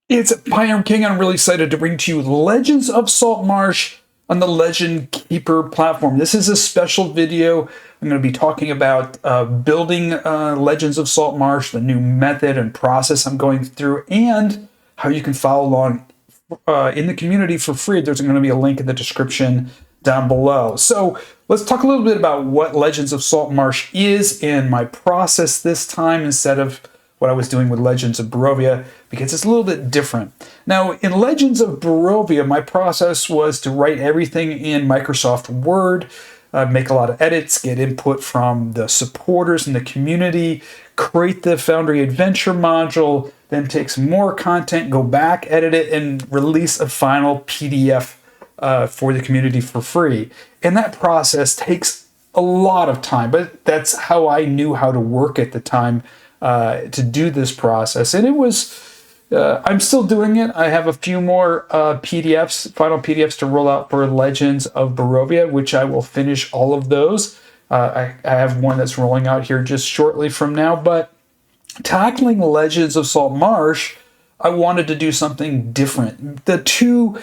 It's Pyram King. I'm really excited to bring to you Legends of Saltmarsh on the Legend Keeper platform. This is a special video. I'm going to be talking about building Legends of Saltmarsh, the new method and process I'm going through, and how you can follow along in the community for free. There's going to be a link in the description down below. So let's talk a little bit about what Legends of Saltmarsh is and my process this time instead of what I was doing with Legends of Barovia, because it's a little bit different. Now, in Legends of Barovia, my process was to write everything in Microsoft Word, make a lot of edits, get input from the supporters in the community, create the Foundry Adventure module, then take some more content, go back, edit it, and release a final PDF for the community for free. And that process takes a lot of time, but that's how I knew how to work at the time to do this process. And it was, I'm still doing it. I have a few more PDFs, final PDFs to roll out for Legends of Barovia, which I will finish all of those. I have one that's rolling out here just shortly from now, but tackling Legends of Saltmarsh, I wanted to do something different. The two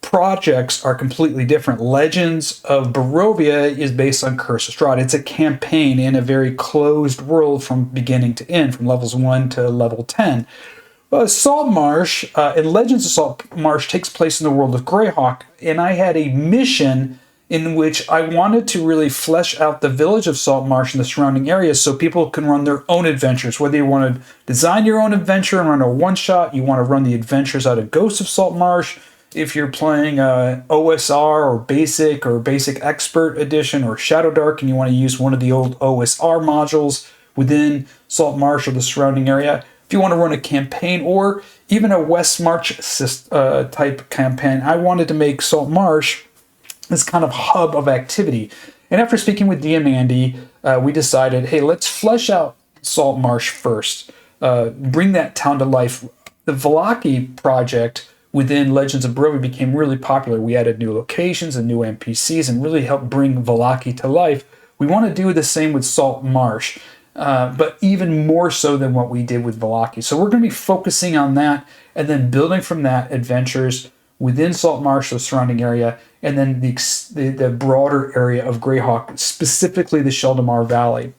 projects are completely different. Legends of Barovia is based on Curse of Strahd. It's a campaign in a very closed world from beginning to end, from levels 1 to level 10. Saltmarsh, and Legends of Saltmarsh takes place in the world of Greyhawk, and I had a mission in which I wanted to really flesh out the village of Saltmarsh and the surrounding areas so people can run their own adventures. Whether you want to design your own adventure and run a one-shot, you want to run the adventures out of Ghosts of Saltmarsh, if you're playing OSR or Basic Expert Edition or Shadow Dark and you want to use one of the old OSR modules within Saltmarsh or the surrounding area, if you want to run a campaign or even a West March type campaign, I wanted to make Saltmarsh this kind of hub of activity. And after speaking with DM Andy, we decided, hey, let's flesh out Saltmarsh first, bring that town to life. The Vallaki project within Legends of Barovia became really popular. We added new locations and new NPCs and really helped bring Vallaki to life. We want to do the same with Saltmarsh, but even more so than what we did with Vallaki. So we're going to be focusing on that and then building from that adventures within Saltmarsh, the surrounding area, and then the broader area of Greyhawk, specifically the Sheldamar Valley.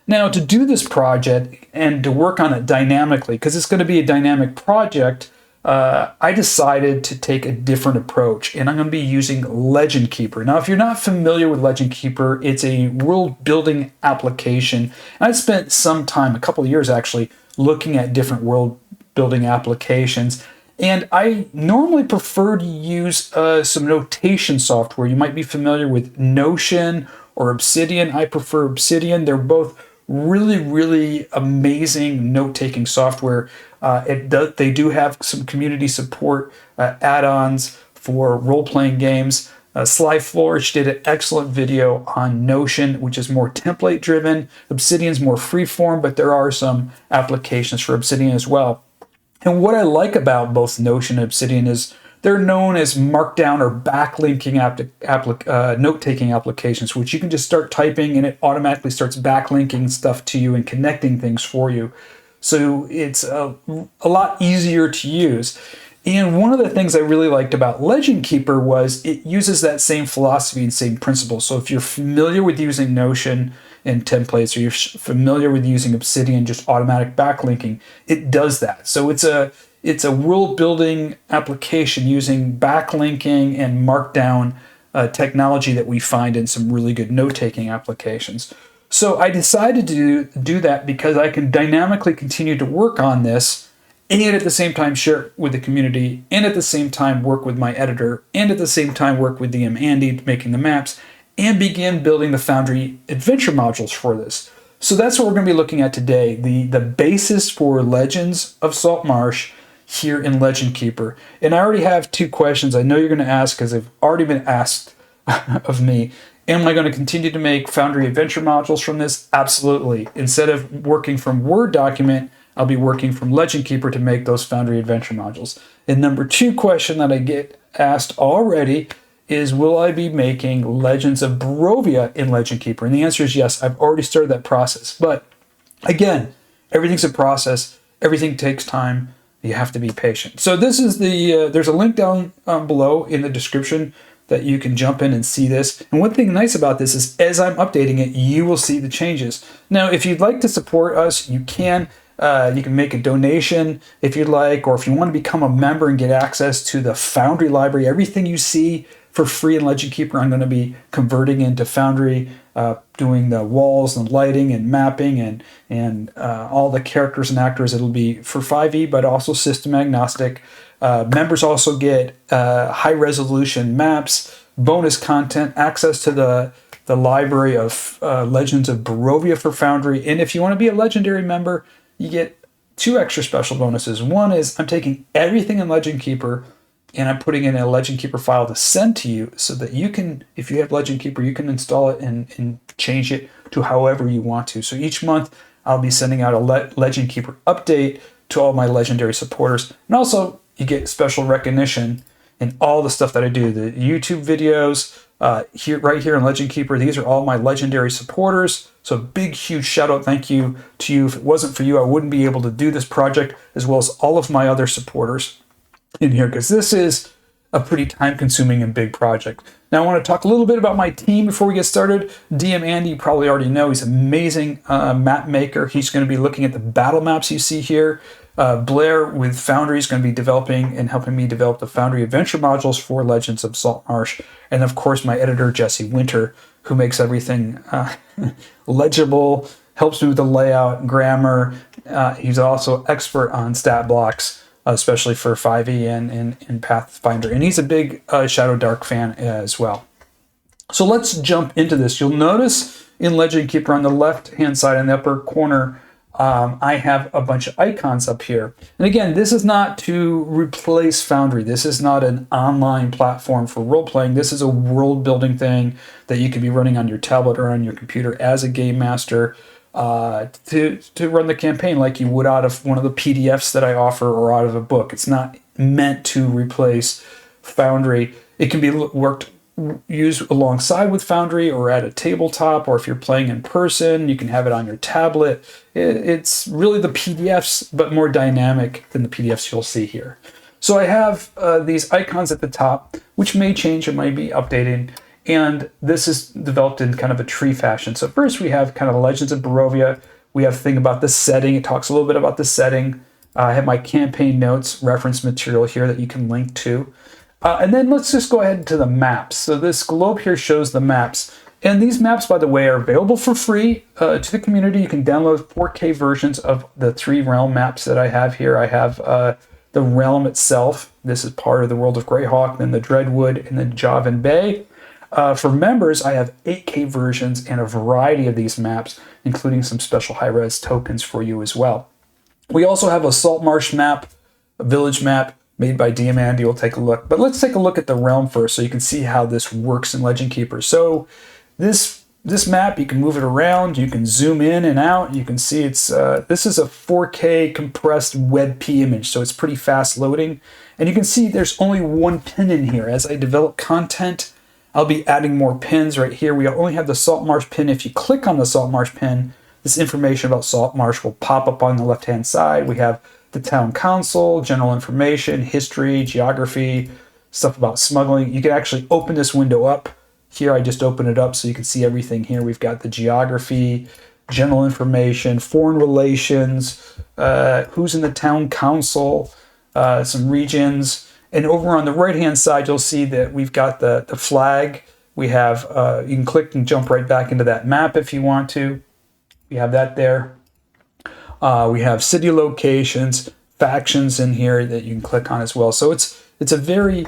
Now, to do this project and to work on it dynamically, because it's going to be a dynamic project, I decided to take a different approach, and I'm going to be using Legend Keeper. Now, if you're not familiar with Legend Keeper, it's a world-building application. I spent some time, a couple of years actually, looking at different world-building applications, and I normally prefer to use some notation software. You might be familiar with Notion or Obsidian. I prefer Obsidian. They're both really, really amazing note-taking software. They do have some community support add-ons for role-playing games. Sly Flourish did an excellent video on Notion, which is more template-driven. Obsidian's more free-form, but there are some applications for Obsidian as well. And what I like about both Notion and Obsidian is they're known as markdown or backlinking note-taking applications, which you can just start typing and it automatically starts backlinking stuff to you and connecting things for you. So it's a lot easier to use. And one of the things I really liked about Legend Keeper was it uses that same philosophy and same principle. So if you're familiar with using Notion and templates, or you're familiar with using Obsidian, just automatic backlinking, it does that. So it's a world-building application using backlinking and markdown technology that we find in some really good note-taking applications. So I decided to do that because I can dynamically continue to work on this and at the same time share it with the community, and at the same time work with my editor, and at the same time work with DM Andy making the maps, and begin building the Foundry Adventure modules for this. So that's what we're going to be looking at today, the basis for Legends of Saltmarsh here in Legend Keeper. And I already have two questions I know you're going to ask because they've already been asked of me. Am I going to continue to make Foundry Adventure modules from this? Absolutely. Instead of working from Word document, I'll be working from Legend Keeper to make those Foundry Adventure modules. And number two question that I get asked already is, will I be making Legends of Barovia in Legend Keeper? And the answer is yes. I've already started that process. But again, everything's a process. Everything takes time. You have to be patient. So this is the, there's a link down below in the description that you can jump in and see this. And one thing nice about this is as I'm updating it, you will see the changes. Now, if you'd like to support us, you can. You can make a donation if you'd like, or if you want to become a member and get access to the Foundry library, everything you see for free in Legend Keeper, I'm going to be converting into Foundry, doing the walls and lighting and mapping and all the characters and actors. It'll be for 5e, but also system agnostic. Members also get high resolution maps, bonus content, access to the library of Legends of Barovia for Foundry. And if you want to be a Legendary member, you get 2 extra special bonuses. One is I'm taking everything in Legend Keeper and I'm putting it in a Legend Keeper file to send to you so that you can, if you have Legend Keeper, you can install it and change it to however you want to. So each month I'll be sending out a Legend Keeper update to all my Legendary supporters. And also you get special recognition in all the stuff that I do. The YouTube videos, right here in Legend Keeper, these are all my Legendary supporters. So big, huge shout out, thank you to you. If it wasn't for you, I wouldn't be able to do this project, as well as all of my other supporters in here, because this is a pretty time-consuming and big project. Now I want to talk a little bit about my team before we get started. DM Andy, you probably already know, he's an amazing map maker. He's going to be looking at the battle maps you see here. Blair with Foundry is going to be developing and helping me develop the Foundry adventure modules for Legends of Saltmarsh. And of course, my editor, Jesse Winter, who makes everything legible, helps me with the layout, grammar. He's also expert on stat blocks, especially for 5e and Pathfinder. And he's a big Shadow Dark fan as well. So let's jump into this. You'll notice in Legend Keeper on the left-hand side in the upper corner, I have a bunch of icons up here. And again, this is not to replace Foundry. This is not an online platform for role-playing. This is a world-building thing that you can be running on your tablet or on your computer as a game master to run the campaign like you would out of one of the PDFs that I offer or out of a book. It's not meant to replace Foundry. It can be used alongside with Foundry or at a tabletop, or if you're playing in person, you can have it on your tablet. It's really the PDFs, but more dynamic than the PDFs you'll see here. So I have these icons at the top, which may change, it might be updated, and this is developed in kind of a tree fashion. So first we have kind of Legends of Barovia. We have a thing about the setting. It talks a little bit about the setting. I have my campaign notes, reference material here that you can link to. And then let's just go ahead to the maps. So this globe here shows the maps. And these maps, by the way, are available for free to the community. You can download 4K versions of the 3 realm maps that I have here. I have the realm itself. This is part of the World of Greyhawk, then the Dreadwood, and the Javan Bay. For members, I have 8K versions and a variety of these maps, including some special high-res tokens for you as well. We also have a Saltmarsh map, a village map, made by DM Andy. We'll take a look. But let's take a look at the realm first so you can see how this works in Legend Keeper. So this map, you can move it around, you can zoom in and out. You can see it's this is a 4K compressed WebP image, so it's pretty fast loading. And you can see there's only 1 pin in here. As I develop content, I'll be adding more pins right here. We only have the Saltmarsh pin. If you click on the Saltmarsh pin, this information about Saltmarsh will pop up on the left-hand side. We have the town council, general information, history, geography, stuff about smuggling. You can actually open this window up. Here I just open it up so you can see everything here. We've got the geography, general information, foreign relations, who's in the town council, some regions. And over on the right-hand side, you'll see that we've got the flag. We have, you can click and jump right back into that map if you want to. We have that there. We have city locations, factions in here that you can click on as well. So it's a very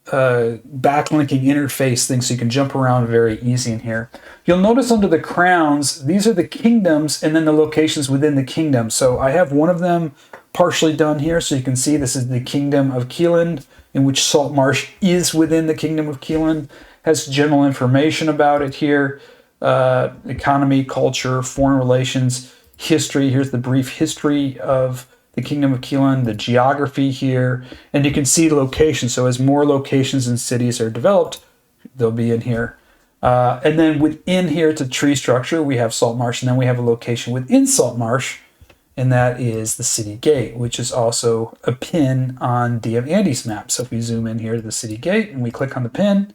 backlinking interface thing, so you can jump around very easy in here. You'll notice under the crowns, these are the kingdoms and then the locations within the kingdom. So I have one of them partially done here, so you can see this is the Kingdom of Keeland, in which Saltmarsh is within the Kingdom of Keeland. Has general information about it here, economy, culture, foreign relations, history. Here's the brief history of the Kingdom of Keeland, the geography here, and you can see locations. So as more locations and cities are developed, they'll be in here. And then within here, it's a tree structure. We have Saltmarsh, and then we have a location within Saltmarsh, and that is the city gate, which is also a pin on DM Andy's map. So if we zoom in here to the city gate and we click on the pin,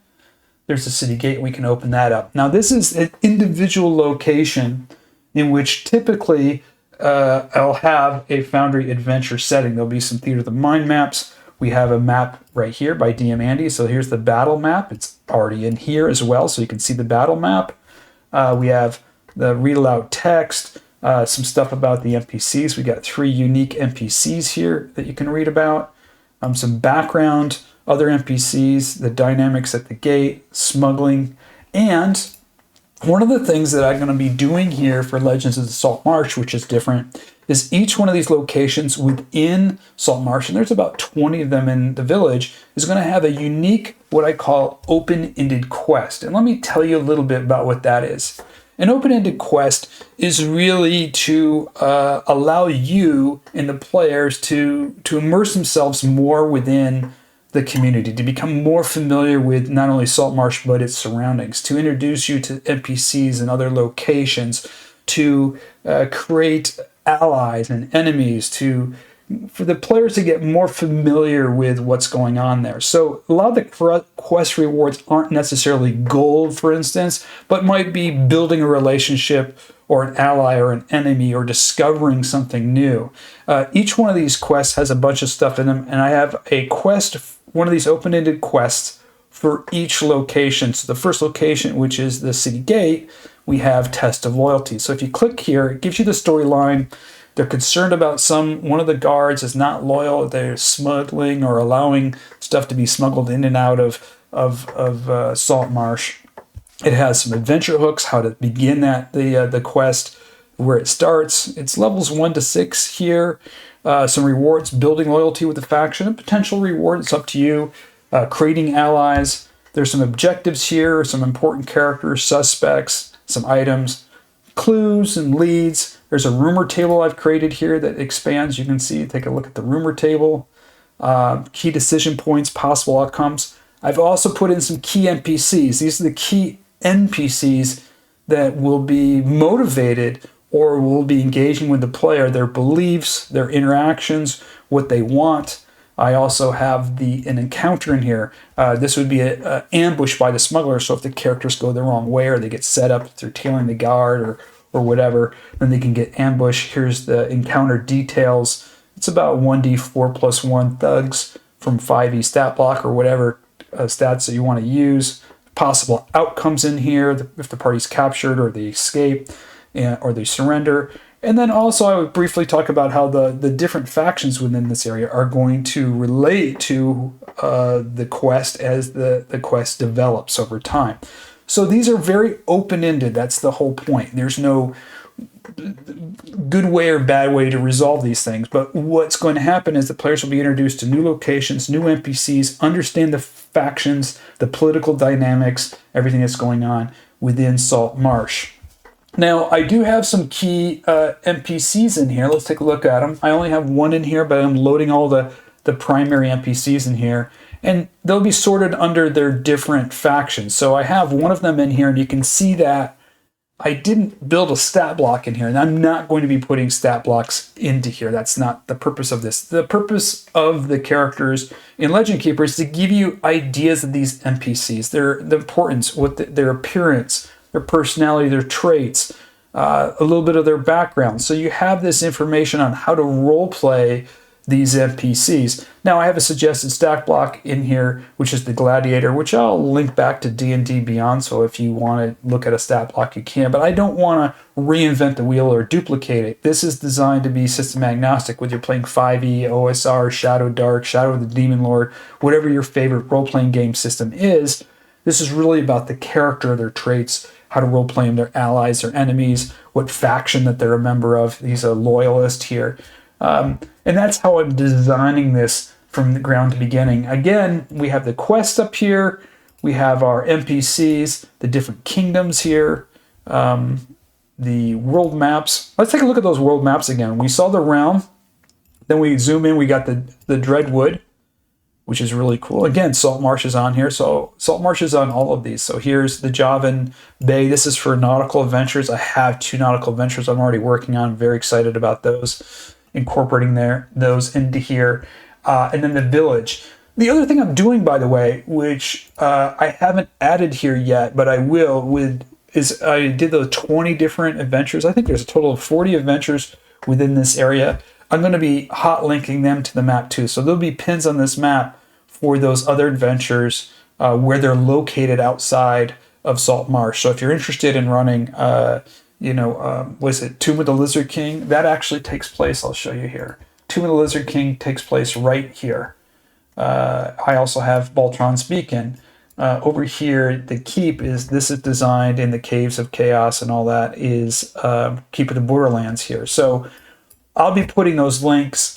there's the city gate, and we can open that up. Now this is an individual location in which typically I'll have a Foundry adventure setting. There'll be some Theater of the Mind maps. We have a map right here by DM Andy. So here's the battle map. It's already in here as well, so you can see the battle map. We have the read aloud text, some stuff about the NPCs. We got 3 unique NPCs here that you can read about. Some background, other NPCs, the dynamics at the gate, smuggling, and one of the things that I'm going to be doing here for Legends of the Saltmarsh, which is different, is each one of these locations within Saltmarsh, and there's about 20 of them in the village, is going to have a unique, what I call open-ended quest. And let me tell you a little bit about what that is. An open-ended quest is really to allow you and the players to immerse themselves more within the community, to become more familiar with not only Saltmarsh but its surroundings, to introduce you to NPCs and other locations, to create allies and enemies, for the players to get more familiar with what's going on there. So a lot of the quest rewards aren't necessarily gold, for instance, but might be building a relationship or an ally or an enemy or discovering something new. Each one of these quests has a bunch of stuff in them, and I have a quest, one of these open-ended quests for each location. So the first location, which is the city gate, we have Test of Loyalty. So if you click here, it gives you the storyline. They're concerned about one of the guards is not loyal. They're smuggling or allowing stuff to be smuggled in and out of Saltmarsh. It has some adventure hooks, how to begin the quest, where it starts. It's levels 1 to 6 here. Some rewards, building loyalty with the faction, a potential reward. It's up to you. Creating allies. There's some objectives here, some important characters, suspects, some items, clues and leads. There's a rumor table I've created here that expands. You can see, take a look at the rumor table. Key decision points, possible outcomes. I've also put in some key NPCs. These are the key NPCs that will be motivated or will be engaging with the player, their beliefs, their interactions, what they want. I also have an encounter in here. This would be an ambush by the smuggler, so if the characters go the wrong way or they get set up through tailing the guard or whatever, then they can get ambushed. Here's the encounter details. It's about 1d4 plus 1 thugs from 5e stat block or whatever stats that you want to use. Possible outcomes in here, if the party's captured or they escape or they surrender. And then also I would briefly talk about how the different factions within this area are going to relate to the quest as the quest develops over time. So these are very open-ended. That's the whole point. There's no good way or bad way to resolve these things. But what's going to happen is the players will be introduced to new locations, new NPCs, understand the factions, the political dynamics, everything that's going on within Saltmarsh. Now, I do have some key NPCs in here. Let's take a look at them. I only have one in here, but I'm loading all the primary NPCs in here. And they'll be sorted under their different factions. So I have one of them in here, and you can see that I didn't build a stat block in here, and I'm not going to be putting stat blocks into here. That's not the purpose of this. The purpose of the characters in Legend Keeper is to give you ideas of these NPCs, the importance, their appearance, their personality, their traits, a little bit of their background. So you have this information on how to role play these NPCs. Now I have a suggested stack block in here, which is the Gladiator, which I'll link back to D&D Beyond, so if you want to look at a stat block you can, but I don't want to reinvent the wheel or duplicate it. This is designed to be system agnostic, whether you're playing 5e, OSR, Shadow Dark, Shadow of the Demon Lord, whatever your favorite role-playing game system is. This is really about the character, their traits, how to role-play them, their allies, their enemies, what faction that they're a member of. He's a loyalist here. And that's how I'm designing this from the ground to beginning. Again, we have the quest up here. We have our NPCs, the different kingdoms here, the world maps. Let's take a look at those world maps again. We saw the realm. Then we zoom in. We got the Dreadwood. which is really cool. Again, Saltmarsh is on here. So Saltmarsh is on all of these. So here's the Javan Bay. This is for nautical adventures. I have 2 nautical adventures I'm already working on. I'm very excited about those, incorporating those into here. And then the village. The other thing I'm doing, by the way, which I haven't added here yet, but I will, is I did the 20 different adventures. I think there's a total of 40 adventures within this area. I'm going to be hot linking them to the map too. So there'll be pins on this map for those other adventures where they're located outside of Saltmarsh. So if you're interested in running, was it Tomb of the Lizard King? That actually takes place, I'll show you here. Tomb of the Lizard King takes place right here. I also have Baltron's Beacon. Over here, the keep this is designed in the Caves of Chaos, and all that is Keep of the Borderlands here. So I'll be putting those links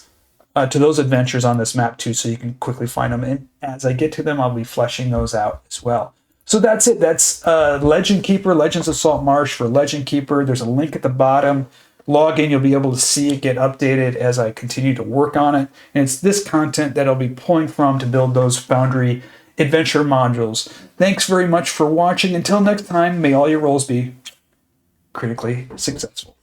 to those adventures on this map too, so you can quickly find them. And as I get to them, I'll be fleshing those out as well. So that's it. That's Legend Keeper, Legends of Saltmarsh for Legend Keeper. There's a link at the bottom. Log in, you'll be able to see it get updated as I continue to work on it. And it's this content that I'll be pulling from to build those Foundry adventure modules. Thanks very much for watching. Until next time, may all your roles be critically successful.